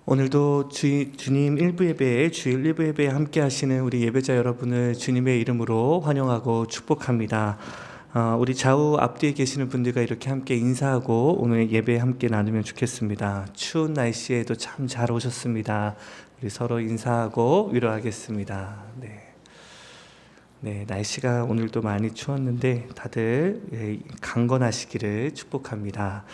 오늘도 주님 일부 예배에 주일 일부 예배에 함께 하시는 우리 예배자 여러분을 주님의 이름으로 환영하고 축복합니다. 우리 좌우 앞뒤에 계시는 분들과 이렇게 함께 인사하고 오늘 예배 함께 나누면 좋겠습니다. 추운 날씨에도 참 잘 오셨습니다. 우리 서로 인사하고 위로하겠습니다. 네, 날씨가 오늘도 많이 추웠는데 다들 강건하시기를 축복합니다.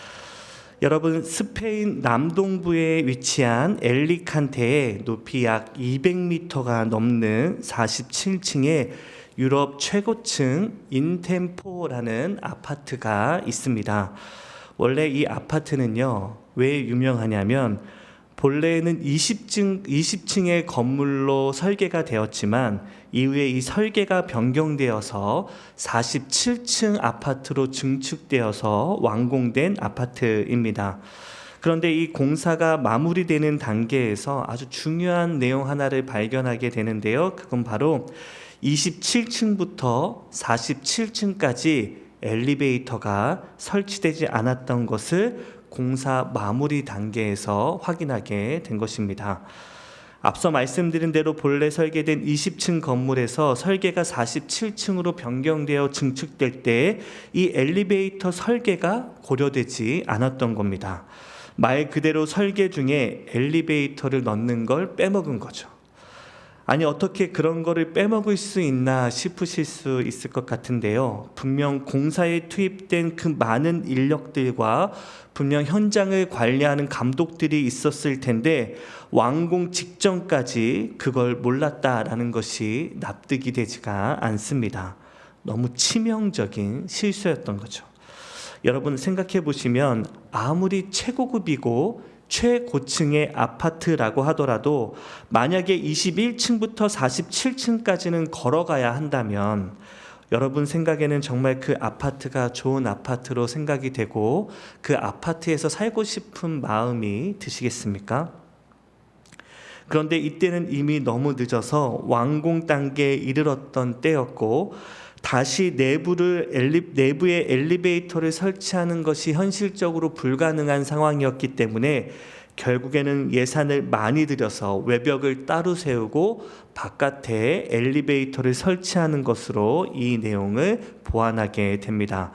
여러분, 스페인 남동부에 위치한 엘리칸테에 높이 약 200m가 넘는 47층의 유럽 최고층 인템포라는 아파트가 있습니다. 원래 이 아파트는요, 왜 유명하냐면 본래는 20층의 건물로 설계가 되었지만 이후에 이 설계가 변경되어서 47층 아파트로 증축되어서 완공된 아파트입니다. 그런데 이 공사가 마무리되는 단계에서 아주 중요한 내용 하나를 발견하게 되는데요. 그건 바로 27층부터 47층까지 엘리베이터가 설치되지 않았던 것을 공사 마무리 단계에서 확인하게 된 것입니다. 앞서 말씀드린 대로 본래 설계된 20층 건물에서 설계가 47층으로 변경되어 증축될 때 이 엘리베이터 설계가 고려되지 않았던 겁니다. 말 그대로 설계 중에 엘리베이터를 넣는 걸 빼먹은 거죠. 아니, 어떻게 그런 거를 빼먹을 수 있나 싶으실 수 있을 것 같은데요. 분명 공사에 투입된 그 많은 인력들과 분명 현장을 관리하는 감독들이 있었을 텐데 완공 직전까지 그걸 몰랐다라는 것이 납득이 되지가 않습니다. 너무 치명적인 실수였던 거죠. 여러분 생각해 보시면 아무리 최고급이고 최고층의 아파트라고 하더라도 만약에 21층부터 47층까지는 걸어가야 한다면 여러분 생각에는 정말 그 아파트가 좋은 아파트로 생각이 되고 그 아파트에서 살고 싶은 마음이 드시겠습니까? 그런데 이때는 이미 너무 늦어서 완공 단계에 이르렀던 때였고 다시 내부에 엘리베이터를 설치하는 것이 현실적으로 불가능한 상황이었기 때문에 결국에는 예산을 많이 들여서 외벽을 따로 세우고 바깥에 엘리베이터를 설치하는 것으로 이 내용을 보완하게 됩니다.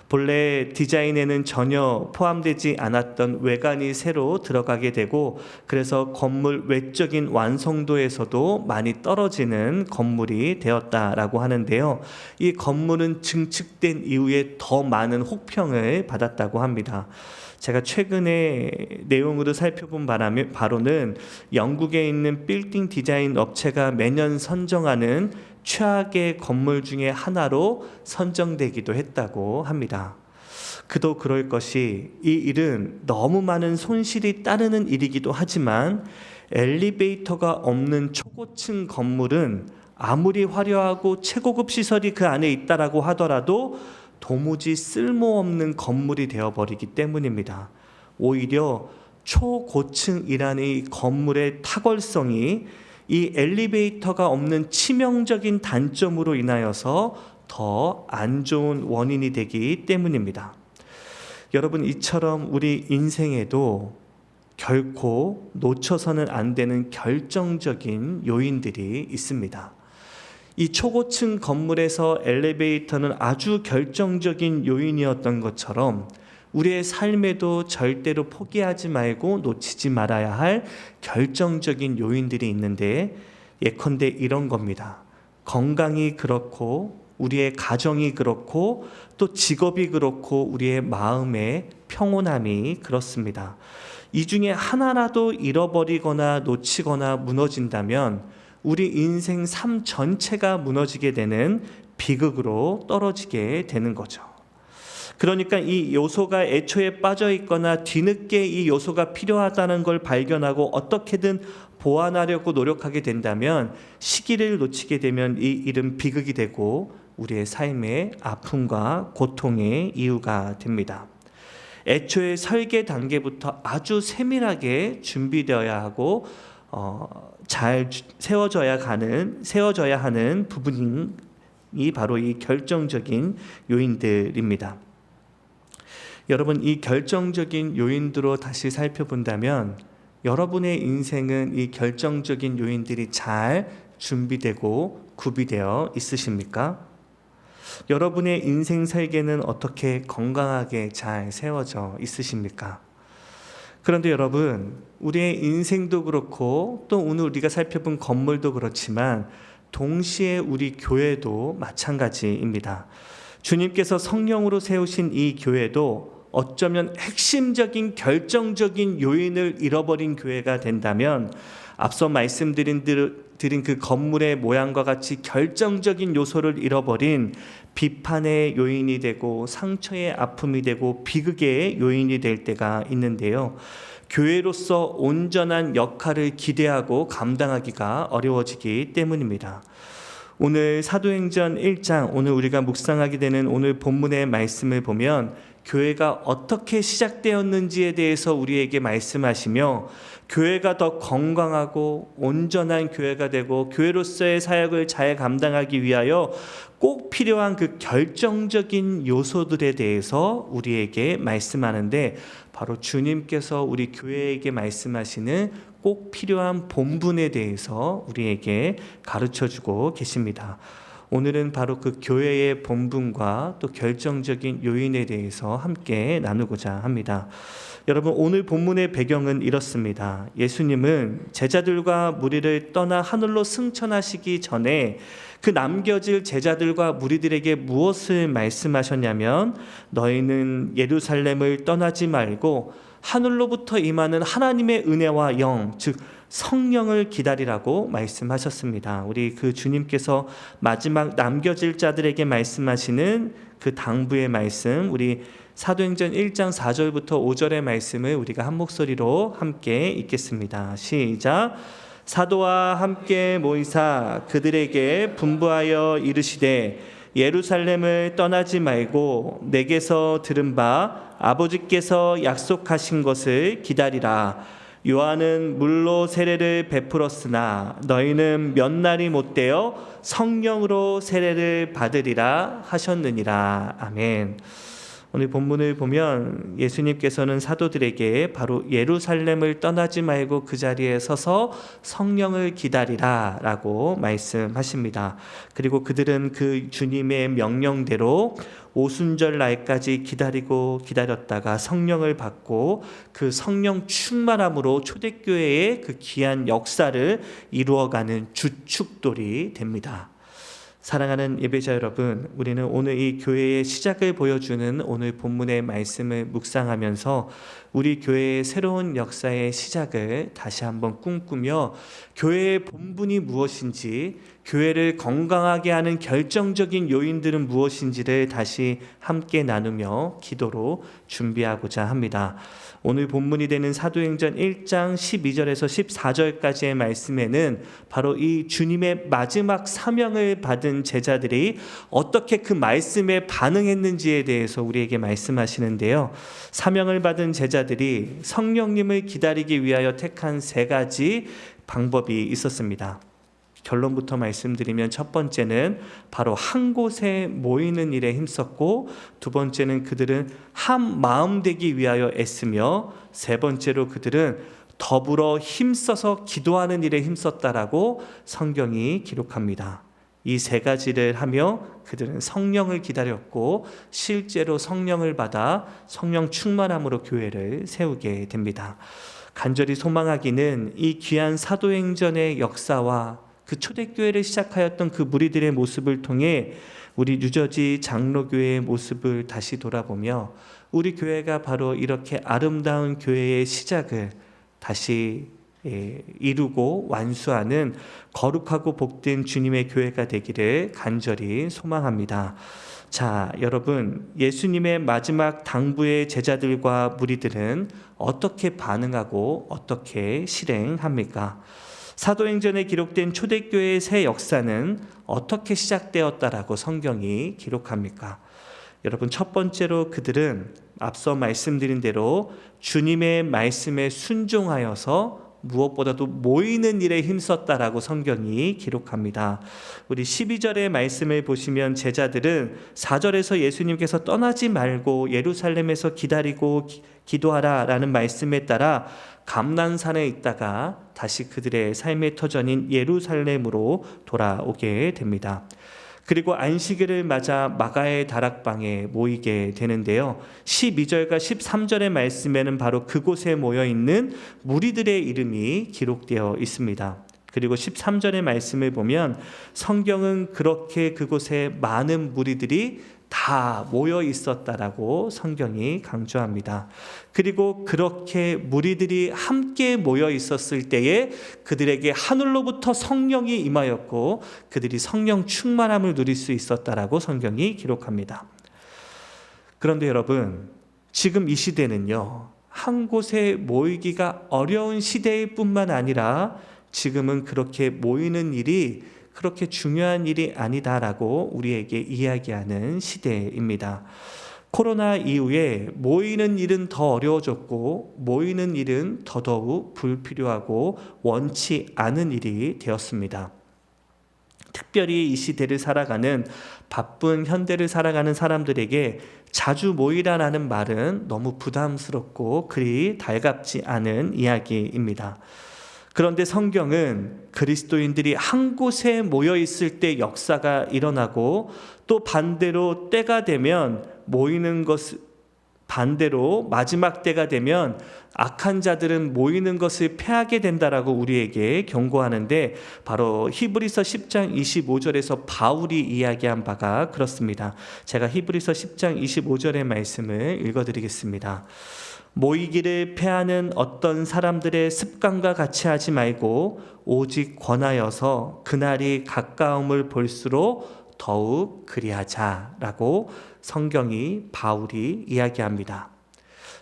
본래 디자인에는 전혀 포함되지 않았던 외관이 새로 들어가게 되고 그래서 건물 외적인 완성도에서도 많이 떨어지는 건물이 되었다라고 하는데요. 이 건물은 증축된 이후에 더 많은 혹평을 받았다고 합니다. 제가 최근에 내용으로 살펴본 바로는 영국에 있는 빌딩 디자인 업체가 매년 선정하는 최악의 건물 중에 하나로 선정되기도 했다고 합니다. 그도 그럴 것이 이 일은 너무 많은 손실이 따르는 일이기도 하지만 엘리베이터가 없는 초고층 건물은 아무리 화려하고 최고급 시설이 그 안에 있다라고 하더라도 도무지 쓸모없는 건물이 되어버리기 때문입니다. 오히려 초고층이라는 이 건물의 탁월성이 이 엘리베이터가 없는 치명적인 단점으로 인하여서 더 안 좋은 원인이 되기 때문입니다. 여러분, 이처럼 우리 인생에도 결코 놓쳐서는 안 되는 결정적인 요인들이 있습니다. 이 초고층 건물에서 엘리베이터는 아주 결정적인 요인이었던 것처럼 우리의 삶에도 절대로 포기하지 말고 놓치지 말아야 할 결정적인 요인들이 있는데 예컨대 이런 겁니다. 건강이 그렇고 우리의 가정이 그렇고 또 직업이 그렇고 우리의 마음의 평온함이 그렇습니다. 이 중에 하나라도 잃어버리거나 놓치거나 무너진다면 우리 인생 삶 전체가 무너지게 되는 비극으로 떨어지게 되는 거죠. 그러니까 이 요소가 애초에 빠져 있거나 뒤늦게 이 요소가 필요하다는 걸 발견하고 어떻게든 보완하려고 노력하게 된다면 시기를 놓치게 되면 이 일은 비극이 되고 우리의 삶의 아픔과 고통의 이유가 됩니다. 애초에 설계 단계부터 아주 세밀하게 준비되어야 하고 잘 세워져야 하는 부분이 바로 이 결정적인 요인들입니다. 여러분, 이 결정적인 요인들로 다시 살펴본다면 여러분의 인생은 이 결정적인 요인들이 잘 준비되고 구비되어 있으십니까? 여러분의 인생 설계는 어떻게 건강하게 잘 세워져 있으십니까? 그런데 여러분, 우리의 인생도 그렇고 또 오늘 우리가 살펴본 건물도 그렇지만 동시에 우리 교회도 마찬가지입니다. 주님께서 성령으로 세우신 이 교회도 어쩌면 핵심적인 결정적인 요인을 잃어버린 교회가 된다면 앞서 말씀드린 그 건물의 모양과 같이 결정적인 요소를 잃어버린 비판의 요인이 되고 상처의 아픔이 되고 비극의 요인이 될 때가 있는데요. 교회로서 온전한 역할을 기대하고 감당하기가 어려워지기 때문입니다. 오늘 사도행전 1장, 오늘 우리가 묵상하게 되는 오늘 본문의 말씀을 보면 교회가 어떻게 시작되었는지에 대해서 우리에게 말씀하시며 교회가 더 건강하고 온전한 교회가 되고 교회로서의 사역을 잘 감당하기 위하여 꼭 필요한 그 결정적인 요소들에 대해서 우리에게 말씀하는데 바로 주님께서 우리 교회에게 말씀하시는 꼭 필요한 본분에 대해서 우리에게 가르쳐주고 계십니다. 오늘은 바로 그 교회의 본분과 또 결정적인 요인에 대해서 함께 나누고자 합니다. 여러분, 오늘 본문의 배경은 이렇습니다. 예수님은 제자들과 무리를 떠나 하늘로 승천하시기 전에 그 남겨질 제자들과 무리들에게 무엇을 말씀하셨냐면 너희는 예루살렘을 떠나지 말고 하늘로부터 임하는 하나님의 은혜와 영, 즉 성령을 기다리라고 말씀하셨습니다. 우리 그 주님께서 마지막 남겨질 자들에게 말씀하시는 그 당부의 말씀, 우리 사도행전 1장 4절부터 5절의 말씀을 우리가 한 목소리로 함께 읽겠습니다. 시작. 사도와 함께 모이사 그들에게 분부하여 이르시되 예루살렘을 떠나지 말고 내게서 들은 바 아버지께서 약속하신 것을 기다리라. 요한은 물로 세례를 베풀었으나 너희는 몇 날이 못되어 성령으로 세례를 받으리라 하셨느니라. 아멘. 오늘 본문을 보면 예수님께서는 사도들에게 바로 예루살렘을 떠나지 말고 그 자리에 서서 성령을 기다리라 라고 말씀하십니다. 그리고 그들은 그 주님의 명령대로 오순절 날까지 기다렸다가 성령을 받고 그 성령 충만함으로 초대교회의 그 귀한 역사를 이루어가는 주축돌이 됩니다. 사랑하는 예배자 여러분, 우리는 오늘 이 교회의 시작을 보여주는 오늘 본문의 말씀을 묵상하면서 우리 교회의 새로운 역사의 시작을 다시 한번 꿈꾸며 교회의 본분이 무엇인지, 교회를 건강하게 하는 결정적인 요인들은 무엇인지를 다시 함께 나누며 기도로 준비하고자 합니다. 오늘 본문이 되는 사도행전 1장 12절에서 14절까지의 말씀에는 바로 이 주님의 마지막 사명을 받은 제자들이 어떻게 그 말씀에 반응했는지에 대해서 우리에게 말씀하시는데요. 사명을 받은 제자들이 성령님을 기다리기 위하여 택한 세 가지 방법이 있었습니다. 결론부터 말씀드리면 첫 번째는 바로 한 곳에 모이는 일에 힘썼고, 두 번째는 그들은 한 마음 되기 위하여 애쓰며, 세 번째로 그들은 더불어 힘써서 기도하는 일에 힘썼다라고 성경이 기록합니다. 이 세 가지를 하며 그들은 성령을 기다렸고 실제로 성령을 받아 성령 충만함으로 교회를 세우게 됩니다. 간절히 소망하기는 이 귀한 사도행전의 역사와 그 초대교회를 시작하였던 그 무리들의 모습을 통해 우리 뉴저지 장로교회의 모습을 다시 돌아보며 우리 교회가 바로 이렇게 아름다운 교회의 시작을 다시 이루고 완수하는 거룩하고 복된 주님의 교회가 되기를 간절히 소망합니다. 자, 여러분, 예수님의 마지막 당부의 제자들과 무리들은 어떻게 반응하고 어떻게 실행합니까? 사도행전에 기록된 초대교회의 새 역사는 어떻게 시작되었다라고 성경이 기록합니까? 여러분, 첫 번째로 그들은 앞서 말씀드린 대로 주님의 말씀에 순종하여서 무엇보다도 모이는 일에 힘썼다라고 성경이 기록합니다. 우리 12절의 말씀을 보시면 제자들은 4절에서 예수님께서 떠나지 말고 예루살렘에서 기도하라라는 말씀에 따라 감난산에 있다가 다시 그들의 삶의 터전인 예루살렘으로 돌아오게 됩니다. 그리고 안식일을 맞아 마가의 다락방에 모이게 되는데요. 12절과 13절의 말씀에는 바로 그곳에 모여 있는 무리들의 이름이 기록되어 있습니다. 그리고 13절의 말씀을 보면 성경은 그렇게 그곳에 많은 무리들이 다 모여 있었다라고 성경이 강조합니다. 그리고 그렇게 무리들이 함께 모여 있었을 때에 그들에게 하늘로부터 성령이 임하였고 그들이 성령 충만함을 누릴 수 있었다라고 성경이 기록합니다. 그런데 여러분, 지금 이 시대는요, 한 곳에 모이기가 어려운 시대일 뿐만 아니라 지금은 그렇게 모이는 일이 그렇게 중요한 일이 아니다라고 우리에게 이야기하는 시대입니다. 코로나 이후에 모이는 일은 더 어려워졌고 모이는 일은 더더욱 불필요하고 원치 않은 일이 되었습니다. 특별히 이 시대를 살아가는 바쁜 현대를 살아가는 사람들에게 자주 모이라는 말은 너무 부담스럽고 그리 달갑지 않은 이야기입니다. 그런데 성경은 그리스도인들이 한 곳에 모여 있을 때 역사가 일어나고 또 반대로 때가 되면 모이는 것을 반대로 마지막 때가 되면 악한 자들은 모이는 것을 패하게 된다라고 우리에게 경고하는데 바로 히브리서 10장 25절에서 바울이 이야기한 바가 그렇습니다. 제가 히브리서 10장 25절의 말씀을 읽어드리겠습니다. 모이기를 패하는 어떤 사람들의 습관과 같이 하지 말고 오직 권하여서 그날이 가까움을 볼수록 더욱 그리하자라고 성경이 바울이 이야기합니다.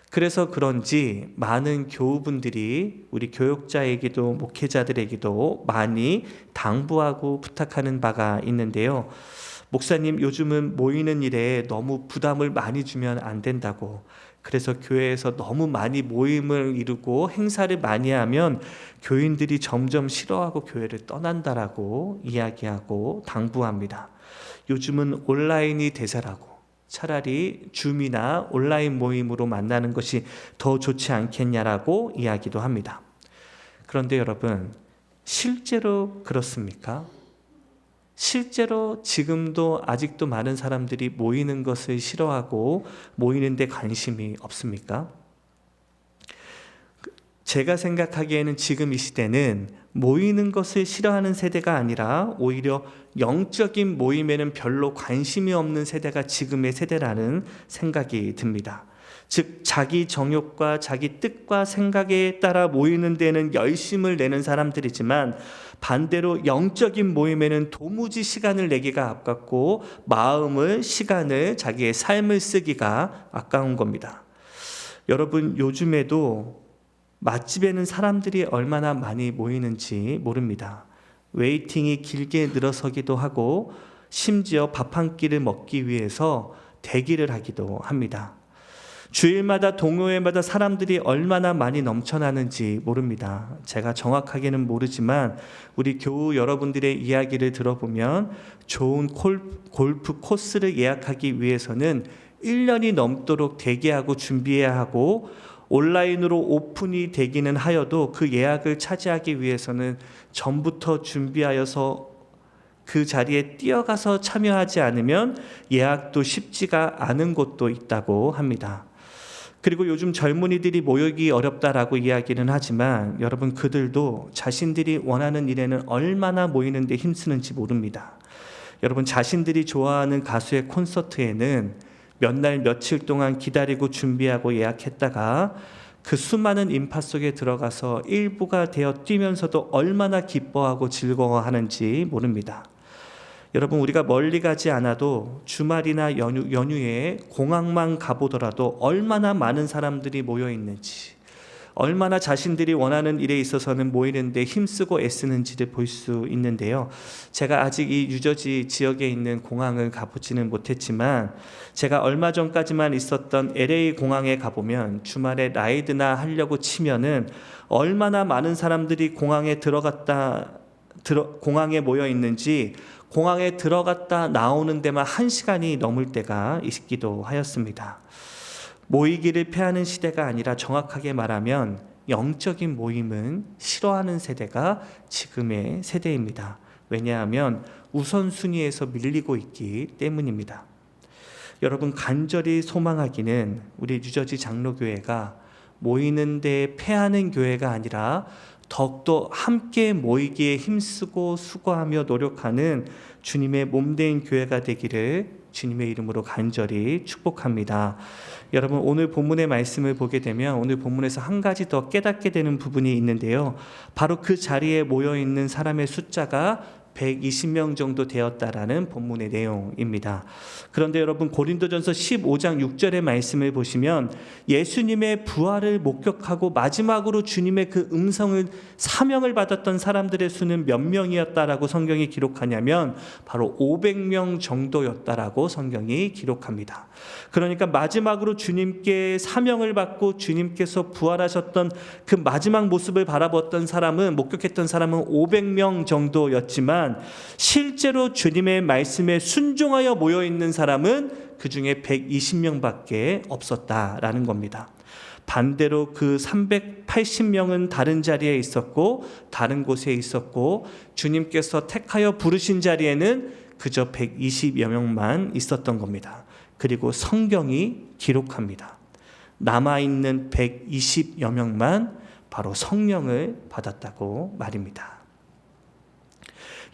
그래서 그런지 많은 교우분들이 우리 교육자에게도 목회자들에게도 많이 당부하고 부탁하는 바가 있는데요. 목사님, 요즘은 모이는 일에 너무 부담을 많이 주면 안 된다고, 그래서 교회에서 너무 많이 모임을 이루고 행사를 많이 하면 교인들이 점점 싫어하고 교회를 떠난다라고 이야기하고 당부합니다. 요즘은 온라인이 대세라고, 차라리 줌이나 온라인 모임으로 만나는 것이 더 좋지 않겠냐라고 이야기도 합니다. 그런데 여러분, 실제로 그렇습니까? 실제로 지금도 아직도 많은 사람들이 모이는 것을 싫어하고 모이는 데 관심이 없습니까? 제가 생각하기에는 지금 이 시대는 모이는 것을 싫어하는 세대가 아니라 오히려 영적인 모임에는 별로 관심이 없는 세대가 지금의 세대라는 생각이 듭니다. 즉 자기 정욕과 자기 뜻과 생각에 따라 모이는 데는 열심을 내는 사람들이지만 반대로 영적인 모임에는 도무지 시간을 내기가 아깝고 마음을, 시간을, 자기의 삶을 쓰기가 아까운 겁니다. 여러분, 요즘에도 맛집에는 사람들이 얼마나 많이 모이는지 모릅니다. 웨이팅이 길게 늘어서기도 하고 심지어 밥 한 끼를 먹기 위해서 대기를 하기도 합니다. 주일마다 동호회마다 사람들이 얼마나 많이 넘쳐나는지 모릅니다. 제가 정확하게는 모르지만 우리 교우 여러분들의 이야기를 들어보면 좋은 골프 코스를 예약하기 위해서는 1년이 넘도록 대기하고 준비해야 하고 온라인으로 오픈이 되기는 하여도 그 예약을 차지하기 위해서는 전부터 준비하여서 그 자리에 뛰어가서 참여하지 않으면 예약도 쉽지가 않은 곳도 있다고 합니다. 그리고 요즘 젊은이들이 모이기 어렵다라고 이야기는 하지만 여러분, 그들도 자신들이 원하는 일에는 얼마나 모이는데 힘쓰는지 모릅니다. 여러분, 자신들이 좋아하는 가수의 콘서트에는 몇 날 며칠 동안 기다리고 준비하고 예약했다가 그 수많은 인파 속에 들어가서 일부가 되어 뛰면서도 얼마나 기뻐하고 즐거워하는지 모릅니다. 여러분, 우리가 멀리 가지 않아도 주말이나 연휴에 공항만 가보더라도 얼마나 많은 사람들이 모여 있는지, 얼마나 자신들이 원하는 일에 있어서는 모이는데 힘쓰고 애쓰는지를 볼 수 있는데요. 제가 아직 이 뉴저지 지역에 있는 공항을 가보지는 못했지만 제가 얼마 전까지만 있었던 LA 공항에 가보면 주말에 라이드나 하려고 치면은 얼마나 많은 사람들이 공항에 공항에 모여 있는지 공항에 들어갔다 나오는 데만 1시간이 넘을 때가 있기도 하였습니다. 모이기를 패하는 시대가 아니라 정확하게 말하면 영적인 모임은 싫어하는 세대가 지금의 세대입니다. 왜냐하면 우선순위에서 밀리고 있기 때문입니다. 여러분, 간절히 소망하기는 우리 뉴저지 장로교회가 모이는 데 패하는 교회가 아니라 더욱더 함께 모이기에 힘쓰고 수고하며 노력하는 주님의 몸된 교회가 되기를 주님의 이름으로 간절히 축복합니다. 여러분, 오늘 본문의 말씀을 보게 되면 오늘 본문에서 한 가지 더 깨닫게 되는 부분이 있는데요. 바로 그 자리에 모여있는 사람의 숫자가 120명 정도 되었다라는 본문의 내용입니다. 그런데 여러분, 고린도전서 15장 6절의 말씀을 보시면 예수님의 부활을 목격하고 마지막으로 주님의 그 음성을 사명을 받았던 사람들의 수는 몇 명이었다라고 성경이 기록하냐면 바로 500명 정도였다라고 성경이 기록합니다. 그러니까 마지막으로 주님께 사명을 받고 주님께서 부활하셨던 그 마지막 모습을 바라봤던 사람은, 목격했던 사람은 500명 정도였지만 실제로 주님의 말씀에 순종하여 모여있는 사람은 그 중에 120명밖에 없었다라는 겁니다. 반대로 그 380명은 다른 자리에 있었고 다른 곳에 있었고 주님께서 택하여 부르신 자리에는 그저 120여 명만 있었던 겁니다. 그리고 성경이 기록합니다. 남아있는 120여 명만 바로 성령을 받았다고 말입니다.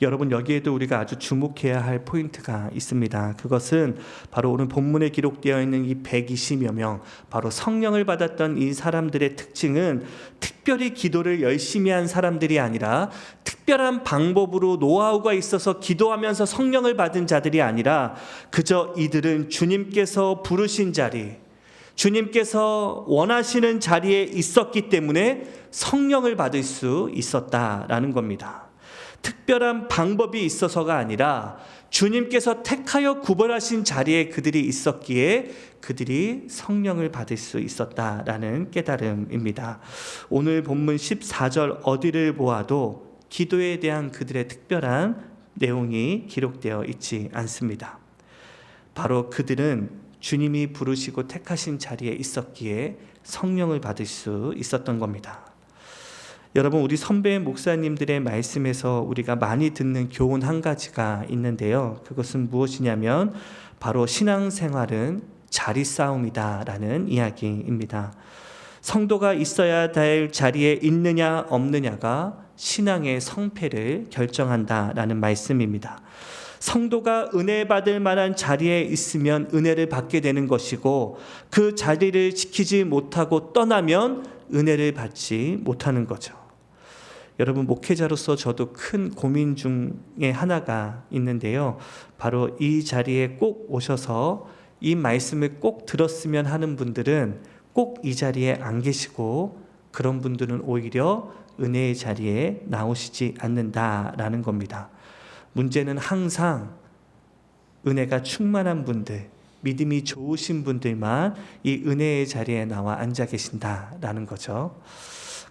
여러분, 여기에도 우리가 아주 주목해야 할 포인트가 있습니다. 그것은 바로 오늘 본문에 기록되어 있는 이 120여 명, 바로 성령을 받았던 이 사람들의 특징은 특별히 기도를 열심히 한 사람들이 아니라 특별한 방법으로 노하우가 있어서 기도하면서 성령을 받은 자들이 아니라 그저 이들은 주님께서 부르신 자리, 주님께서 원하시는 자리에 있었기 때문에 성령을 받을 수 있었다라는 겁니다. 특별한 방법이 있어서가 아니라 주님께서 택하여 구별하신 자리에 그들이 있었기에 그들이 성령을 받을 수 있었다라는 깨달음입니다. 오늘 본문 14절 어디를 보아도 기도에 대한 그들의 특별한 내용이 기록되어 있지 않습니다. 바로 그들은 주님이 부르시고 택하신 자리에 있었기에 성령을 받을 수 있었던 겁니다. 여러분, 우리 선배 목사님들의 말씀에서 우리가 많이 듣는 교훈 한 가지가 있는데요. 그것은 무엇이냐면 바로 신앙생활은 자리 싸움이다라는 이야기입니다. 성도가 있어야 될 자리에 있느냐 없느냐가 신앙의 성패를 결정한다라는 말씀입니다. 성도가 은혜 받을 만한 자리에 있으면 은혜를 받게 되는 것이고 그 자리를 지키지 못하고 떠나면 은혜를 받지 못하는 거죠. 여러분, 목회자로서 저도 큰 고민 중에 하나가 있는데요. 바로 이 자리에 꼭 오셔서 이 말씀을 꼭 들었으면 하는 분들은 꼭 이 자리에 안 계시고 그런 분들은 오히려 은혜의 자리에 나오시지 않는다라는 겁니다. 문제는 항상 은혜가 충만한 분들, 믿음이 좋으신 분들만 이 은혜의 자리에 나와 앉아 계신다라는 거죠.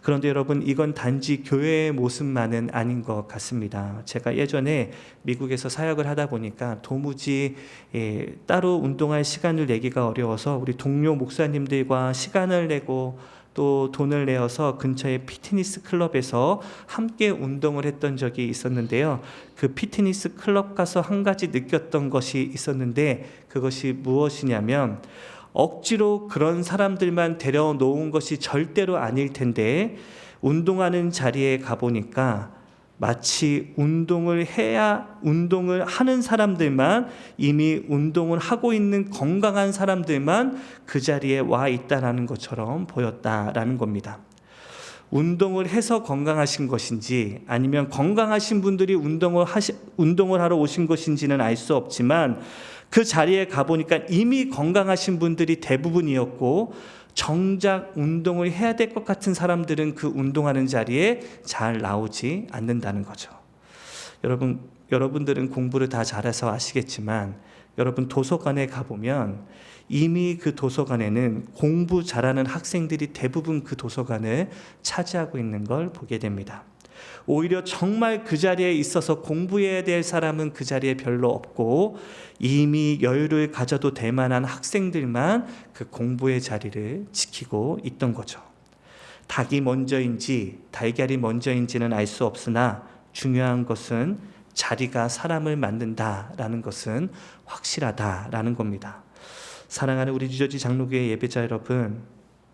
그런데 여러분, 이건 단지 교회의 모습만은 아닌 것 같습니다. 제가 예전에 미국에서 사역을 하다 보니까 도무지 따로 운동할 시간을 내기가 어려워서 우리 동료 목사님들과 시간을 내고 또 돈을 내어서 근처의 피트니스 클럽에서 함께 운동을 했던 적이 있었는데요. 그 피트니스 클럽 가서 한 가지 느꼈던 것이 있었는데 그것이 무엇이냐면 억지로 그런 사람들만 데려놓은 것이 절대로 아닐 텐데 운동하는 자리에 가보니까 마치 운동을 하는 사람들만, 이미 운동을 하고 있는 건강한 사람들만 그 자리에 와 있다는 것처럼 보였다라는 겁니다. 운동을 해서 건강하신 것인지 아니면 건강하신 분들이 운동을 하러 오신 것인지는 알 수 없지만 그 자리에 가보니까 이미 건강하신 분들이 대부분이었고 정작 운동을 해야 될 것 같은 사람들은 그 운동하는 자리에 잘 나오지 않는다는 거죠. 여러분들은 공부를 다 잘해서 아시겠지만 여러분, 도서관에 가보면 이미 그 도서관에는 공부 잘하는 학생들이 대부분 그 도서관을 차지하고 있는 걸 보게 됩니다. 오히려 정말 그 자리에 있어서 공부해야 될 사람은 그 자리에 별로 없고 이미 여유를 가져도 될 만한 학생들만 그 공부의 자리를 지키고 있던 거죠. 닭이 먼저인지 달걀이 먼저인지는 알 수 없으나 중요한 것은 자리가 사람을 만든다라는 것은 확실하다라는 겁니다. 사랑하는 우리 뉴저지 장로교회 예배자 여러분,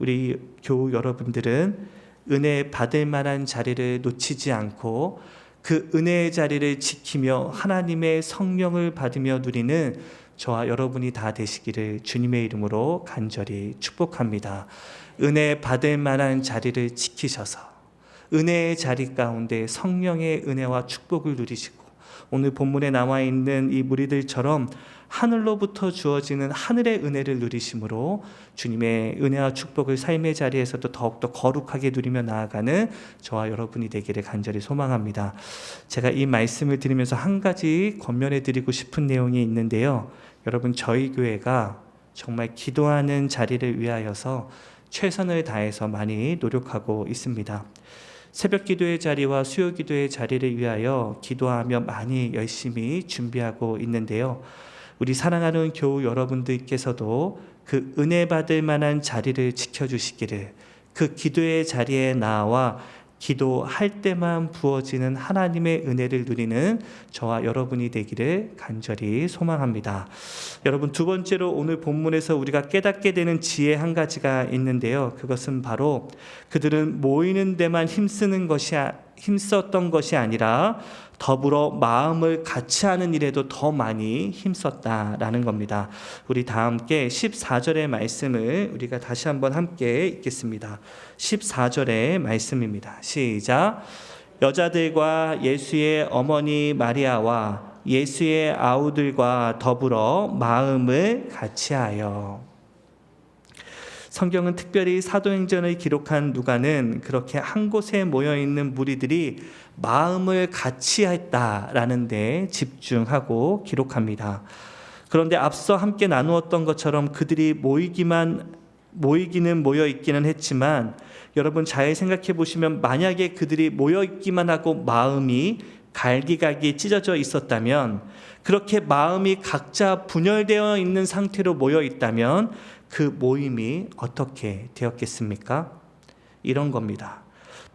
우리 교우 여러분들은 은혜 받을 만한 자리를 놓치지 않고 그 은혜의 자리를 지키며 하나님의 성령을 받으며 누리는 저와 여러분이 다 되시기를 주님의 이름으로 간절히 축복합니다. 은혜 받을 만한 자리를 지키셔서 은혜의 자리 가운데 성령의 은혜와 축복을 누리시고 오늘 본문에 나와 있는 이 무리들처럼 하늘로부터 주어지는 하늘의 은혜를 누리심으로 주님의 은혜와 축복을 삶의 자리에서도 더욱더 거룩하게 누리며 나아가는 저와 여러분이 되기를 간절히 소망합니다. 제가 이 말씀을 드리면서 한 가지 권면해 드리고 싶은 내용이 있는데요. 여러분, 저희 교회가 정말 기도하는 자리를 위하여서 최선을 다해서 많이 노력하고 있습니다. 새벽 기도의 자리와 수요 기도의 자리를 위하여 기도하며 많이 열심히 준비하고 있는데요. 우리 사랑하는 교우 여러분들께서도 그 은혜 받을 만한 자리를 지켜주시기를, 그 기도의 자리에 나와 기도할 때만 부어지는 하나님의 은혜를 누리는 저와 여러분이 되기를 간절히 소망합니다. 여러분, 두 번째로 오늘 본문에서 우리가 깨닫게 되는 지혜 한 가지가 있는데요. 그것은 바로 그들은 모이는 데만 힘썼던 것이 아니라 더불어 마음을 같이 하는 일에도 더 많이 힘썼다라는 겁니다. 우리 다 함께 14절의 말씀을 우리가 다시 한번 함께 읽겠습니다. 14절의 말씀입니다. 시작. 여자들과 예수의 어머니 마리아와 예수의 아우들과 더불어 마음을 같이하여. 성경은 특별히 사도행전을 기록한 누가는 그렇게 한 곳에 모여있는 무리들이 마음을 같이 했다라는 데 집중하고 기록합니다. 그런데 앞서 함께 나누었던 것처럼 그들이 모이기는 모여있기는 했지만 여러분 잘 생각해 보시면 만약에 그들이 모여있기만 하고 마음이 갈기갈기 찢어져 있었다면, 그렇게 마음이 각자 분열되어 있는 상태로 모여있다면 그 모임이 어떻게 되었겠습니까? 이런 겁니다.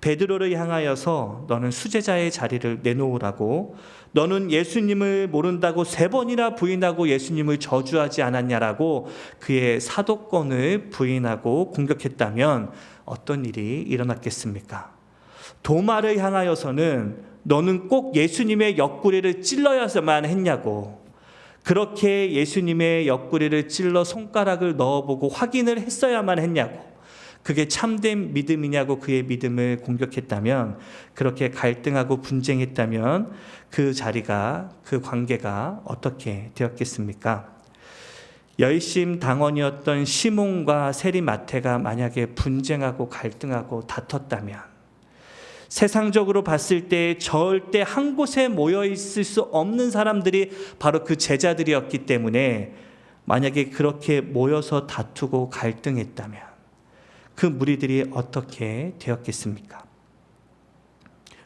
베드로를 향하여서 너는 수제자의 자리를 내놓으라고, 너는 예수님을 모른다고 3번이나 부인하고 예수님을 저주하지 않았냐라고 그의 사도권을 부인하고 공격했다면 어떤 일이 일어났겠습니까? 도마를 향하여서는 너는 꼭 예수님의 옆구리를 찔러야만 했냐고, 그렇게 예수님의 옆구리를 찔러 손가락을 넣어보고 확인을 했어야만 했냐고, 그게 참된 믿음이냐고 그의 믿음을 공격했다면, 그렇게 갈등하고 분쟁했다면 그 자리가, 그 관계가 어떻게 되었겠습니까? 열심당원이었던 시몬과 세리 마태가 만약에 분쟁하고 갈등하고 다퉜다면, 세상적으로 봤을 때 절대 한 곳에 모여 있을 수 없는 사람들이 바로 그 제자들이었기 때문에 만약에 그렇게 모여서 다투고 갈등했다면 그 무리들이 어떻게 되었겠습니까?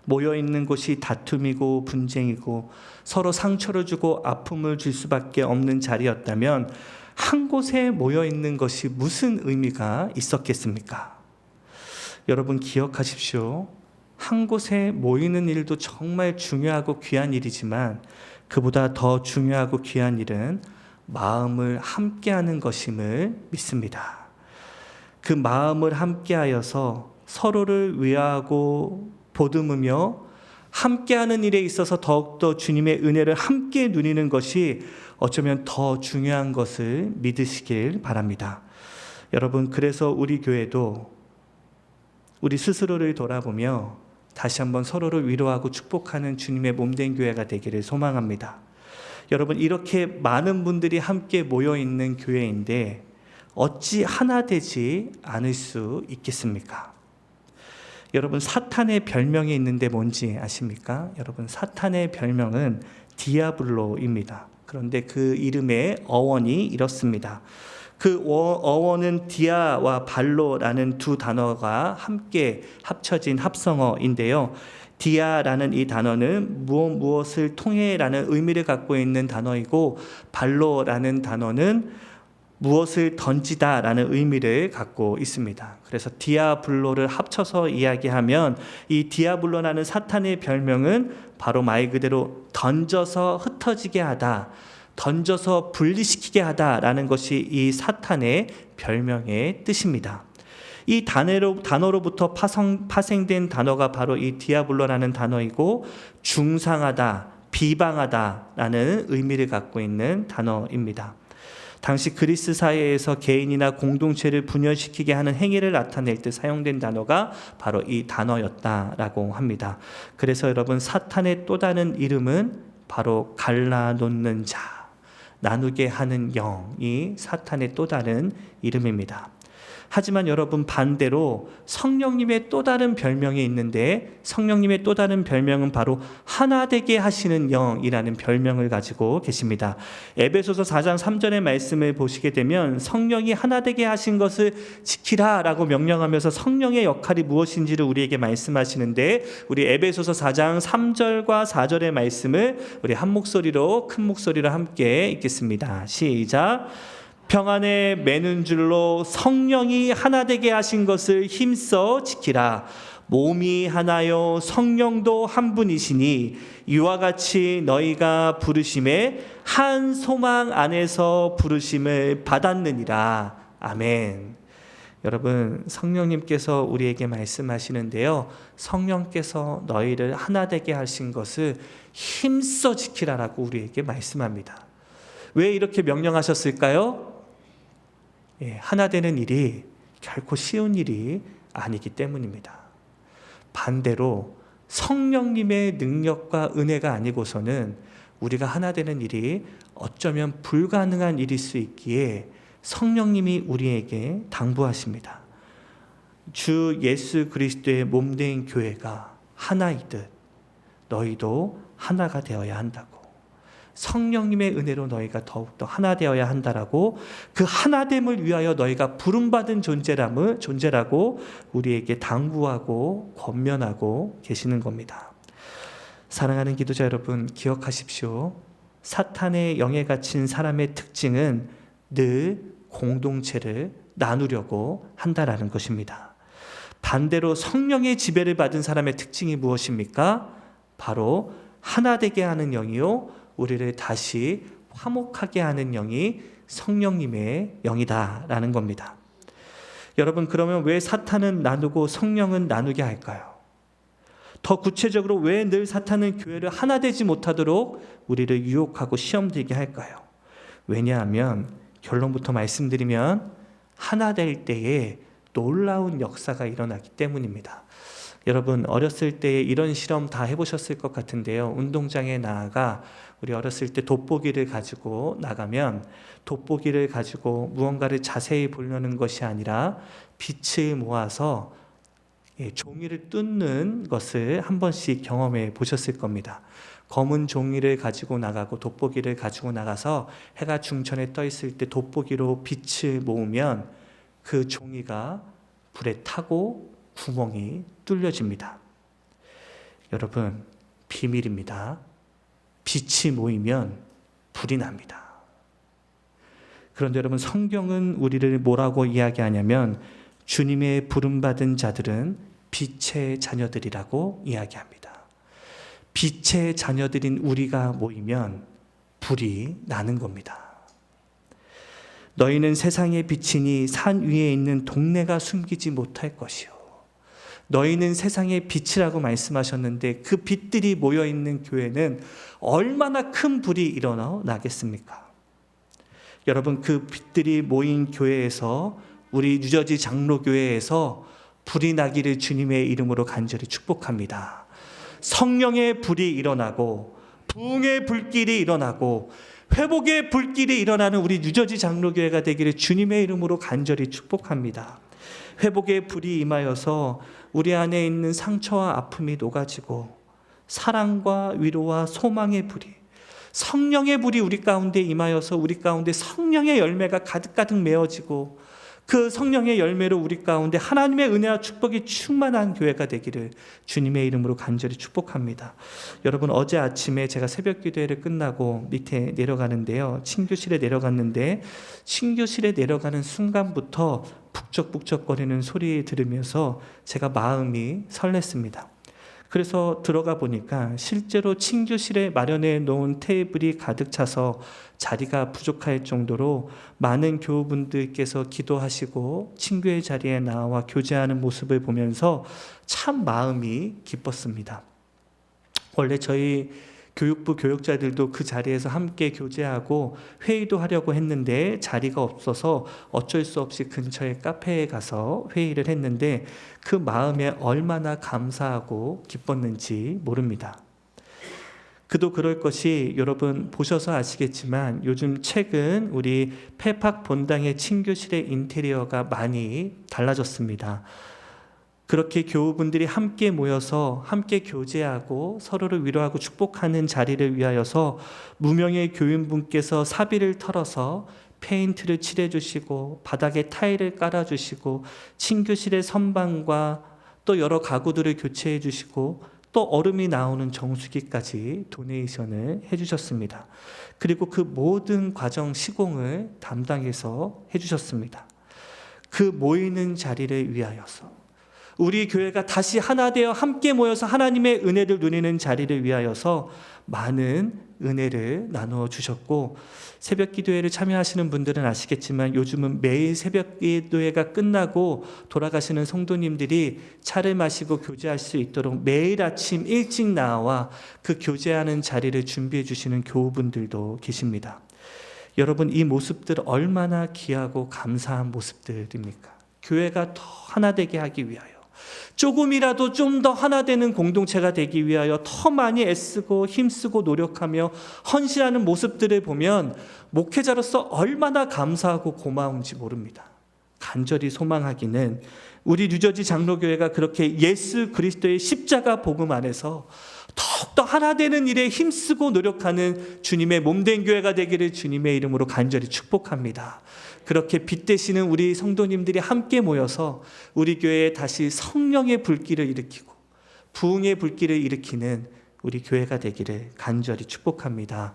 모여 있는 곳이 다툼이고 분쟁이고 서로 상처를 주고 아픔을 줄 수밖에 없는 자리였다면 한 곳에 모여 있는 것이 무슨 의미가 있었겠습니까? 여러분 기억하십시오. 한 곳에 모이는 일도 정말 중요하고 귀한 일이지만 그보다 더 중요하고 귀한 일은 마음을 함께하는 것임을 믿습니다. 그 마음을 함께하여서 서로를 위하고 보듬으며 함께하는 일에 있어서 더욱더 주님의 은혜를 함께 누리는 것이 어쩌면 더 중요한 것을 믿으시길 바랍니다. 여러분, 그래서 우리 교회도 우리 스스로를 돌아보며 다시 한번 서로를 위로하고 축복하는 주님의 몸된 교회가 되기를 소망합니다. 여러분, 이렇게 많은 분들이 함께 모여있는 교회인데 어찌 하나 되지 않을 수 있겠습니까? 여러분, 사탄의 별명이 있는데 뭔지 아십니까? 여러분, 사탄의 별명은 디아블로입니다. 그런데 그 이름의 어원이 이렇습니다. 그 어원은 디아와 발로라는 두 단어가 함께 합쳐진 합성어인데요. 디아라는 이 단어는 무엇을 통해라는 의미를 갖고 있는 단어이고, 발로라는 단어는 무엇을 던지다라는 의미를 갖고 있습니다. 그래서 디아블로를 합쳐서 이야기하면 이 디아블로라는 사탄의 별명은 바로 말 그대로 던져서 흩어지게 하다, 던져서 분리시키게 하다라는 것이 이 사탄의 별명의 뜻입니다. 이 단어로부터 파생된 단어가 바로 이 디아블로라는 단어이고, 중상하다, 비방하다라는 의미를 갖고 있는 단어입니다. 당시 그리스 사회에서 개인이나 공동체를 분열시키게 하는 행위를 나타낼 때 사용된 단어가 바로 이 단어였다라고 합니다. 그래서 여러분, 사탄의 또 다른 이름은 바로 갈라놓는 자, 나누게 하는 영이 사탄의 또 다른 이름입니다. 하지만 여러분, 반대로 성령님의 또 다른 별명이 있는데, 성령님의 또 다른 별명은 바로 하나 되게 하시는 영이라는 별명을 가지고 계십니다. 에베소서 4장 3절의 말씀을 보시게 되면 성령이 하나 되게 하신 것을 지키라 라고 명령하면서 성령의 역할이 무엇인지를 우리에게 말씀하시는데, 우리 에베소서 4장 3절과 4절의 말씀을 우리 한 목소리로, 큰 목소리로 함께 읽겠습니다. 시작. 평안에 매는 줄로 성령이 하나 되게 하신 것을 힘써 지키라. 몸이 하나요 성령도 한 분이시니 이와 같이 너희가 부르심에 한 소망 안에서 부르심을 받았느니라. 아멘. 여러분, 성령님께서 우리에게 말씀하시는데요, 성령께서 너희를 하나 되게 하신 것을 힘써 지키라라고 우리에게 말씀합니다. 왜 이렇게 명령하셨을까요? 하나 되는 일이 결코 쉬운 일이 아니기 때문입니다. 반대로 성령님의 능력과 은혜가 아니고서는 우리가 하나 되는 일이 어쩌면 불가능한 일일 수 있기에 성령님이 우리에게 당부하십니다. 주 예수 그리스도의 몸된 교회가 하나이듯 너희도 하나가 되어야 한다고, 성령님의 은혜로 너희가 더욱더 하나 되어야 한다라고, 그 하나됨을 위하여 너희가 부름받은 존재라고 우리에게 당부하고 권면하고 계시는 겁니다. 사랑하는 기도자 여러분, 기억하십시오. 사탄의 영에 갇힌 사람의 특징은 늘 공동체를 나누려고 한다라는 것입니다. 반대로 성령의 지배를 받은 사람의 특징이 무엇입니까? 바로 하나 되게 하는 영이요, 우리를 다시 화목하게 하는 영이 성령님의 영이다라는 겁니다. 여러분, 그러면 왜 사탄은 나누고 성령은 나누게 할까요? 더 구체적으로 왜 늘 사탄은 교회를 하나 되지 못하도록 우리를 유혹하고 시험 들게 할까요? 왜냐하면 결론부터 말씀드리면 하나 될 때에 놀라운 역사가 일어나기 때문입니다. 여러분, 어렸을 때 이런 실험 다 해보셨을 것 같은데요, 운동장에 나아가 우리 어렸을 때 돋보기를 가지고 나가면 돋보기를 가지고 무언가를 자세히 보려는 것이 아니라 빛을 모아서 종이를 뜯는 것을 한 번씩 경험해 보셨을 겁니다. 검은 종이를 가지고 나가고 돋보기를 가지고 나가서 해가 중천에 떠 있을 때 돋보기로 빛을 모으면 그 종이가 불에 타고 구멍이 뚫려집니다. 여러분, 비밀입니다. 빛이 모이면 불이 납니다. 그런데 여러분, 성경은 우리를 뭐라고 이야기하냐면 주님의 부름받은 자들은 빛의 자녀들이라고 이야기합니다. 빛의 자녀들인 우리가 모이면 불이 나는 겁니다. 너희는 세상의 빛이니 산 위에 있는 동네가 숨기지 못할 것이요. 너희는 세상의 빛이라고 말씀하셨는데 그 빛들이 모여있는 교회는 얼마나 큰 불이 일어나겠습니까? 여러분, 그 빛들이 모인 교회에서, 우리 뉴저지 장로교회에서 불이 나기를 주님의 이름으로 간절히 축복합니다. 성령의 불이 일어나고 부흥의 불길이 일어나고 회복의 불길이 일어나는 우리 뉴저지 장로교회가 되기를 주님의 이름으로 간절히 축복합니다. 회복의 불이 임하여서 우리 안에 있는 상처와 아픔이 녹아지고 사랑과 위로와 소망의 불이, 성령의 불이 우리 가운데 임하여서 우리 가운데 성령의 열매가 가득가득 메어지고 그 성령의 열매로 우리 가운데 하나님의 은혜와 축복이 충만한 교회가 되기를 주님의 이름으로 간절히 축복합니다. 여러분, 어제 아침에 제가 새벽 기도회를 끝나고 밑에 내려가는데요, 친교실에 내려갔는데 친교실에 내려가는 순간부터 북적북적거리는 소리 들으면서 제가 마음이 설렜습니다. 그래서 들어가 보니까 실제로 친교실에 마련해 놓은 테이블이 가득 차서 자리가 부족할 정도로 많은 교우분들께서 기도하시고 친교의 자리에 나와 교제하는 모습을 보면서 참 마음이 기뻤습니다. 원래 저희 교육부 교육자들도 그 자리에서 함께 교제하고 회의도 하려고 했는데 자리가 없어서 어쩔 수 없이 근처의 카페에 가서 회의를 했는데 그 마음에 얼마나 감사하고 기뻤는지 모릅니다. 그도 그럴 것이, 여러분 보셔서 아시겠지만 요즘 최근 우리 페팍 본당의 친교실의 인테리어가 많이 달라졌습니다. 그렇게 교우분들이 함께 모여서 함께 교제하고 서로를 위로하고 축복하는 자리를 위하여서 무명의 교인분께서 사비를 털어서 페인트를 칠해주시고 바닥에 타일을 깔아주시고 친교실의 선반과 또 여러 가구들을 교체해 주시고 또 얼음이 나오는 정수기까지 도네이션을 해주셨습니다. 그리고 그 모든 과정 시공을 담당해서 해주셨습니다. 그 모이는 자리를 위하여서, 우리 교회가 다시 하나 되어 함께 모여서 하나님의 은혜를 누리는 자리를 위하여서 많은 은혜를 나누어 주셨고, 새벽 기도회를 참여하시는 분들은 아시겠지만 요즘은 매일 새벽 기도회가 끝나고 돌아가시는 성도님들이 차를 마시고 교제할 수 있도록 매일 아침 일찍 나와 그 교제하는 자리를 준비해 주시는 교우분들도 계십니다. 여러분, 이 모습들 얼마나 귀하고 감사한 모습들입니까? 교회가 더 하나 되게 하기 위하여, 조금이라도 좀 더 하나 되는 공동체가 되기 위하여 더 많이 애쓰고 힘쓰고 노력하며 헌신하는 모습들을 보면 목회자로서 얼마나 감사하고 고마운지 모릅니다. 간절히 소망하기는 우리 뉴저지 장로교회가 그렇게 예수 그리스도의 십자가 복음 안에서 더욱더 하나 되는 일에 힘쓰고 노력하는 주님의 몸된 교회가 되기를 주님의 이름으로 간절히 축복합니다. 그렇게 빛되시는 우리 성도님들이 함께 모여서 우리 교회에 다시 성령의 불길을 일으키고 부흥의 불길을 일으키는 우리 교회가 되기를 간절히 축복합니다.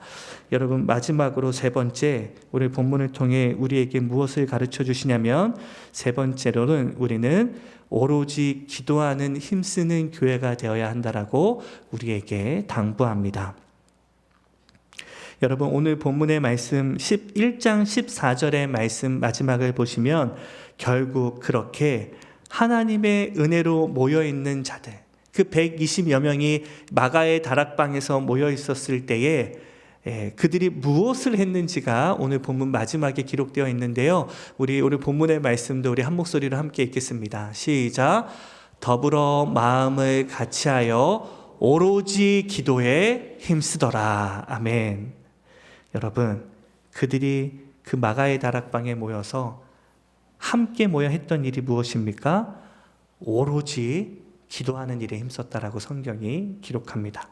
여러분, 마지막으로 세 번째, 오늘 본문을 통해 우리에게 무엇을 가르쳐 주시냐면, 세 번째로는 우리는 오로지 기도하는 힘쓰는 교회가 되어야 한다라고 우리에게 당부합니다. 여러분, 오늘 본문의 말씀 11장 14절의 말씀 마지막을 보시면 결국 그렇게 하나님의 은혜로 모여있는 자들, 그 120여 명이 마가의 다락방에서 모여 있었을 때에 그들이 무엇을 했는지가 오늘 본문 마지막에 기록되어 있는데요. 우리 오늘 본문의 말씀도 우리 한 목소리로 함께 읽겠습니다. 시작. 더불어 마음을 같이하여 오로지 기도에 힘쓰더라. 아멘. 여러분, 그들이 그 마가의 다락방에 모여서 함께 모여 했던 일이 무엇입니까? 오로지 기도하는 일에 힘썼다라고 성경이 기록합니다.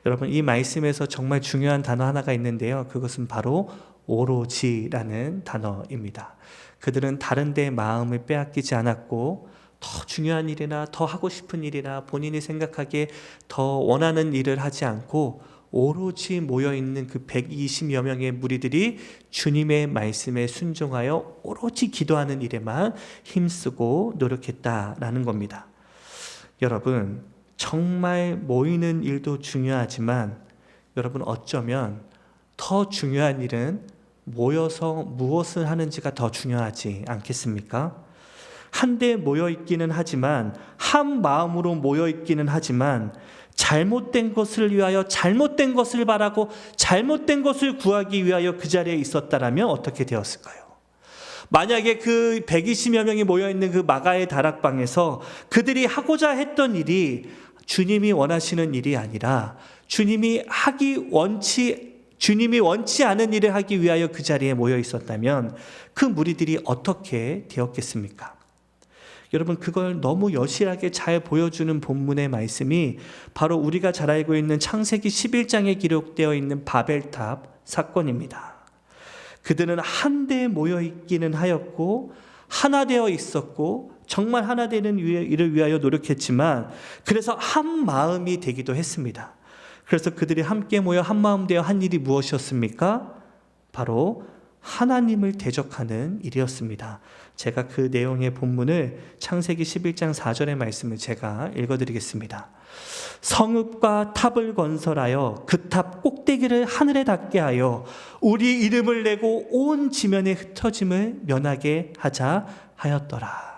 여러분, 이 말씀에서 정말 중요한 단어 하나가 있는데요. 그것은 바로 오로지라는 단어입니다. 그들은 다른 데 마음을 빼앗기지 않았고, 더 중요한 일이나 더 하고 싶은 일이나 본인이 생각하기에 더 원하는 일을 하지 않고 오로지 모여있는 그 120여 명의 무리들이 주님의 말씀에 순종하여 오로지 기도하는 일에만 힘쓰고 노력했다라는 겁니다. 여러분, 정말 모이는 일도 중요하지만 여러분, 어쩌면 더 중요한 일은 모여서 무엇을 하는지가 더 중요하지 않겠습니까? 한데 모여 있기는 하지만, 한 마음으로 모여 있기는 하지만 잘못된 것을 위하여 잘못된 것을 바라고 잘못된 것을 구하기 위하여 그 자리에 있었다라면 어떻게 되었을까요? 만약에 그 120여 명이 모여있는 그 마가의 다락방에서 그들이 하고자 했던 일이 주님이 원하시는 일이 아니라 주님이 원치 않은 일을 하기 위하여 그 자리에 모여 있었다면 그 무리들이 어떻게 되었겠습니까? 여러분, 그걸 너무 여실하게 잘 보여주는 본문의 말씀이 바로 우리가 잘 알고 있는 창세기 11장에 기록되어 있는 바벨탑 사건입니다. 그들은 한데 모여 있기는 하였고 하나 되어 있었고 정말 하나 되는 일을 위하여 노력했지만 그래서 한 마음이 되기도 했습니다. 그래서 그들이 함께 모여 한 마음 되어 한 일이 무엇이었습니까? 바로 하나님을 대적하는 일이었습니다. 제가 그 내용의 본문을 창세기 11장 4절의 말씀을 제가 읽어드리겠습니다. 성읍과 탑을 건설하여 그 탑 꼭대기를 하늘에 닿게 하여 우리 이름을 내고 온 지면에 흩어짐을 면하게 하자 하였더라.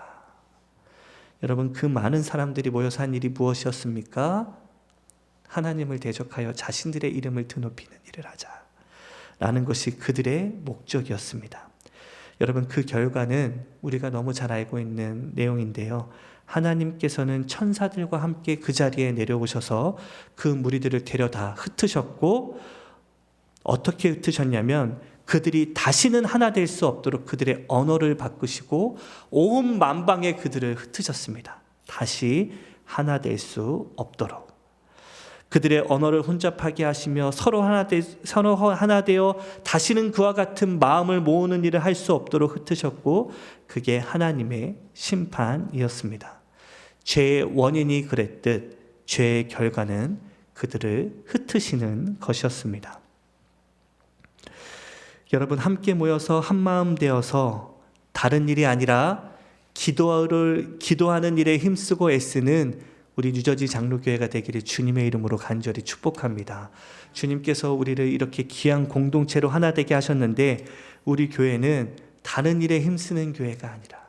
여러분, 그 많은 사람들이 모여서 한 일이 무엇이었습니까? 하나님을 대적하여 자신들의 이름을 드높이는 일을 하자라는 것이 그들의 목적이었습니다. 여러분, 그 결과는 우리가 너무 잘 알고 있는 내용인데요. 하나님께서는 천사들과 함께 그 자리에 내려오셔서 그 무리들을 데려다 흩으셨고, 어떻게 흩으셨냐면 그들이 다시는 하나 될 수 없도록 그들의 언어를 바꾸시고 온 만방에 그들을 흩으셨습니다. 다시 하나 될 수 없도록. 그들의 언어를 혼잡하게 하시며 서로 하나 되어 다시는 그와 같은 마음을 모으는 일을 할 수 없도록 흩으셨고, 그게 하나님의 심판이었습니다. 죄의 원인이 그랬듯 죄의 결과는 그들을 ht으시는 것이었습니다. 여러분, 함께 모여서 한 마음 되어서 다른 일이 아니라 기도하는 일에 힘쓰고 애쓰는 우리 뉴저지 장로교회가 되기를 주님의 이름으로 간절히 축복합니다. 주님께서 우리를 이렇게 귀한 공동체로 하나 되게 하셨는데, 우리 교회는 다른 일에 힘쓰는 교회가 아니라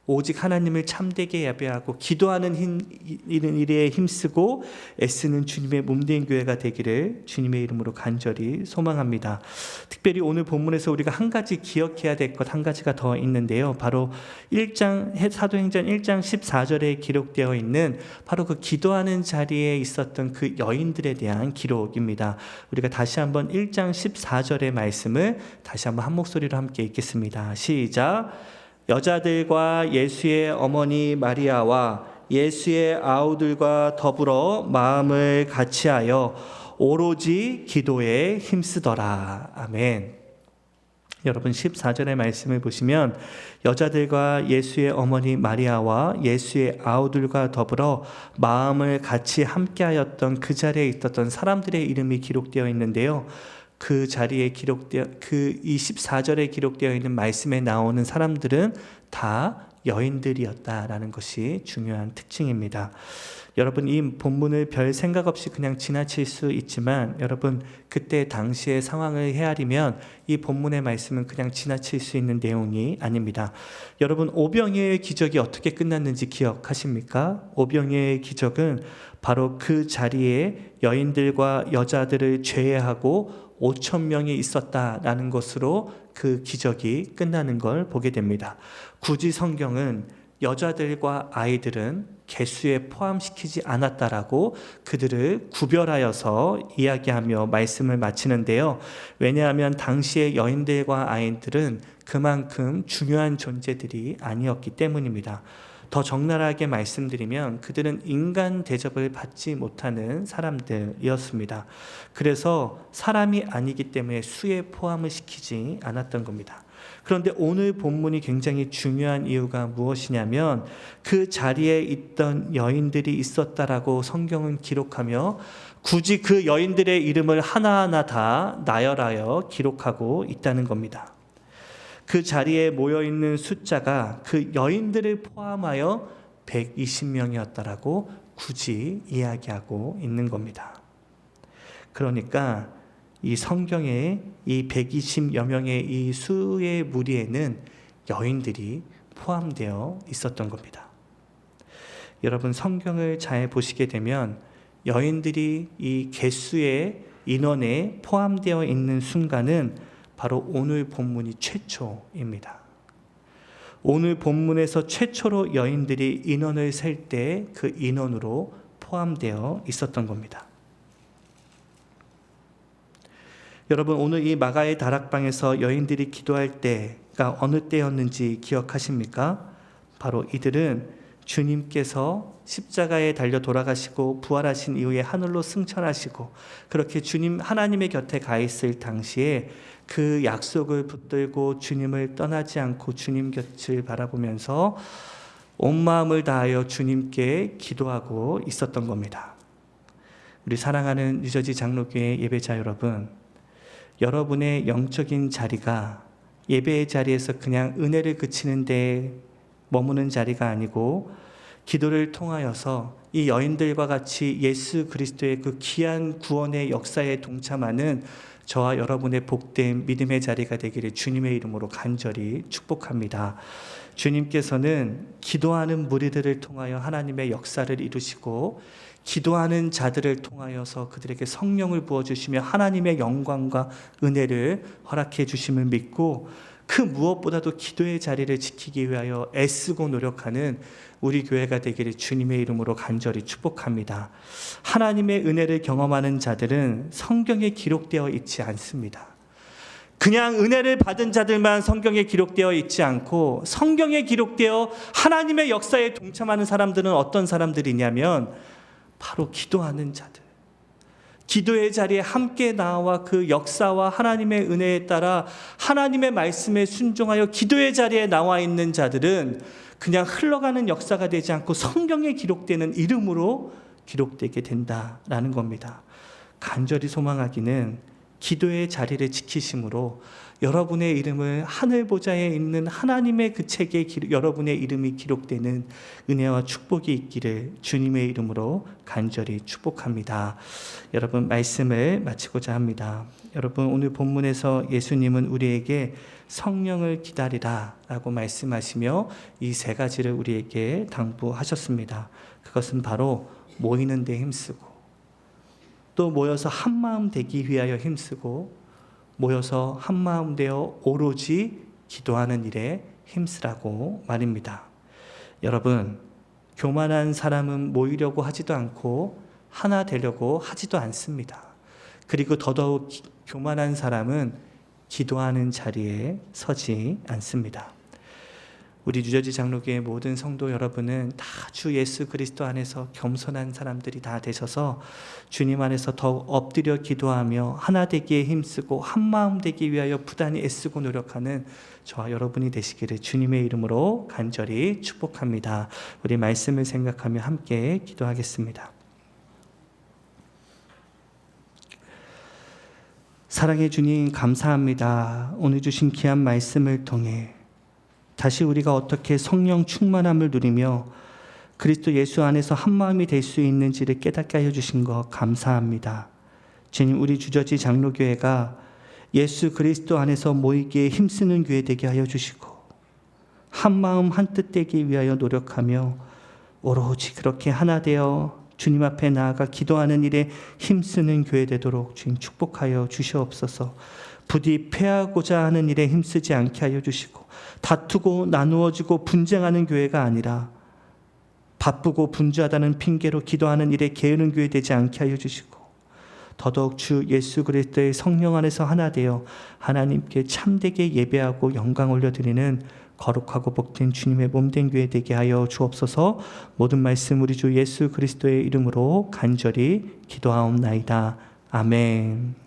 오직 하나님을 참되게 예배하고 기도하는 일에 힘쓰고 애쓰는 주님의 몸된 교회가 되기를 주님의 이름으로 간절히 소망합니다. 특별히 오늘 본문에서 우리가 한 가지 기억해야 될 것 한 가지가 더 있는데요. 바로 사도행전 1장 14절에 기록되어 있는 바로 그 기도하는 자리에 있었던 그 여인들에 대한 기록입니다. 우리가 다시 한번 1장 14절의 말씀을 다시 한번 한 목소리로 함께 읽겠습니다. 시작. 여자들과 예수의 어머니 마리아와 예수의 아우들과 더불어 마음을 같이하여 오로지 기도에 힘쓰더라. 아멘. 여러분, 14절의 말씀을 보시면 여자들과 예수의 어머니 마리아와 예수의 아우들과 더불어 마음을 같이 함께하였던 그 자리에 있었던 사람들의 이름이 기록되어 있는데요. 그 자리에 이 14절에 기록되어 있는 말씀에 나오는 사람들은 다 여인들이었다라는 것이 중요한 특징입니다. 여러분, 이 본문을 별 생각 없이 그냥 지나칠 수 있지만, 여러분, 그때 당시의 상황을 헤아리면 이 본문의 말씀은 그냥 지나칠 수 있는 내용이 아닙니다. 여러분, 오병이어의 기적이 어떻게 끝났는지 기억하십니까? 오병이어의 기적은 바로 그 자리에 여인들과 여자들을 제외하고 5,000명이 있었다라는 것으로 그 기적이 끝나는 걸 보게 됩니다. 굳이 성경은 여자들과 아이들은 개수에 포함시키지 않았다라고 그들을 구별하여서 이야기하며 말씀을 마치는데요. 왜냐하면 당시의 여인들과 아이들은 그만큼 중요한 존재들이 아니었기 때문입니다. 더 적나라하게 말씀드리면 그들은 인간 대접을 받지 못하는 사람들이었습니다. 그래서 사람이 아니기 때문에 수에 포함을 시키지 않았던 겁니다. 그런데 오늘 본문이 굉장히 중요한 이유가 무엇이냐면, 그 자리에 있던 여인들이 있었다라고 성경은 기록하며 굳이 그 여인들의 이름을 하나하나 다 나열하여 기록하고 있다는 겁니다. 그 자리에 모여있는 숫자가 그 여인들을 포함하여 120명이었다라고 굳이 이야기하고 있는 겁니다. 그러니까 이 성경에 이 120여 명의 이 수의 무리에는 여인들이 포함되어 있었던 겁니다. 여러분, 성경을 잘 보시게 되면 여인들이 이 개수의 인원에 포함되어 있는 순간은 바로 오늘 본문이 최초입니다. 오늘 본문에서 최초로 여인들이 인원을 셀 때 그 인원으로 포함되어 있었던 겁니다. 여러분, 오늘 이 마가의 다락방에서 여인들이 기도할 때가 어느 때였는지 기억하십니까? 바로 이들은 주님께서 십자가에 달려 돌아가시고 부활하신 이후에 하늘로 승천하시고 그렇게 주님 하나님의 곁에 가 있을 당시에 그 약속을 붙들고 주님을 떠나지 않고 주님 곁을 바라보면서 온 마음을 다하여 주님께 기도하고 있었던 겁니다. 우리 사랑하는 뉴저지 장로교회 예배자 여러분, 여러분의 영적인 자리가 예배의 자리에서 그냥 은혜를 그치는 데 머무는 자리가 아니고 기도를 통하여서 이 여인들과 같이 예수 그리스도의 그 귀한 구원의 역사에 동참하는 저와 여러분의 복된 믿음의 자리가 되기를 주님의 이름으로 간절히 축복합니다. 주님께서는 기도하는 무리들을 통하여 하나님의 역사를 이루시고 기도하는 자들을 통하여서 그들에게 성령을 부어주시며 하나님의 영광과 은혜를 허락해 주심을 믿고 그 무엇보다도 기도의 자리를 지키기 위하여 애쓰고 노력하는 우리 교회가 되기를 주님의 이름으로 간절히 축복합니다. 하나님의 은혜를 경험하는 자들은 성경에 기록되어 있지 않습니다. 그냥 은혜를 받은 자들만 성경에 기록되어 있지 않고 성경에 기록되어 하나님의 역사에 동참하는 사람들은 어떤 사람들이냐면 바로 기도하는 자들. 기도의 자리에 함께 나와 그 역사와 하나님의 은혜에 따라 하나님의 말씀에 순종하여 기도의 자리에 나와 있는 자들은 그냥 흘러가는 역사가 되지 않고 성경에 기록되는 이름으로 기록되게 된다라는 겁니다. 간절히 소망하기는 기도의 자리를 지키심으로 여러분의 이름을 하늘 보좌에 있는 하나님의 그 책에 여러분의 이름이 기록되는 은혜와 축복이 있기를 주님의 이름으로 간절히 축복합니다. 여러분, 말씀을 마치고자 합니다. 여러분, 오늘 본문에서 예수님은 우리에게 성령을 기다리라 라고 말씀하시며 이 세 가지를 우리에게 당부하셨습니다. 그것은 바로 모이는 데 힘쓰고 또 모여서 한마음 되기 위하여 힘쓰고 모여서 한마음 되어 오로지 기도하는 일에 힘쓰라고 말입니다. 여러분, 교만한 사람은 모이려고 하지도 않고 하나 되려고 하지도 않습니다. 그리고 더더욱 교만한 사람은 기도하는 자리에 서지 않습니다. 우리 뉴저지 장로교회 모든 성도 여러분은 다 주 예수 그리스도 안에서 겸손한 사람들이 다 되셔서 주님 안에서 더욱 엎드려 기도하며 하나 되기에 힘쓰고 한마음 되기 위하여 부단히 애쓰고 노력하는 저와 여러분이 되시기를 주님의 이름으로 간절히 축복합니다. 우리 말씀을 생각하며 함께 기도하겠습니다. 사랑해 주님, 감사합니다. 오늘 주신 귀한 말씀을 통해 다시 우리가 어떻게 성령 충만함을 누리며 그리스도 예수 안에서 한마음이 될 수 있는지를 깨닫게 하여 주신 것 감사합니다. 주님, 우리 주저지 장로교회가 예수 그리스도 안에서 모이기에 힘쓰는 교회 되게 하여 주시고 한마음 한뜻 되기 위하여 노력하며 오로지 그렇게 하나 되어 주님 앞에 나아가 기도하는 일에 힘쓰는 교회 되도록 주님 축복하여 주시옵소서. 부디 패하고자 하는 일에 힘쓰지 않게 하여 주시고 다투고 나누어지고 분쟁하는 교회가 아니라 바쁘고 분주하다는 핑계로 기도하는 일에 게으른 교회 되지 않게 하여 주시고 더더욱 주 예수 그리스도의 성령 안에서 하나 되어 하나님께 참되게 예배하고 영광 올려드리는 거룩하고 복된 주님의 몸된 교회 되게 하여 주옵소서. 모든 말씀 우리 주 예수 그리스도의 이름으로 간절히 기도하옵나이다. 아멘.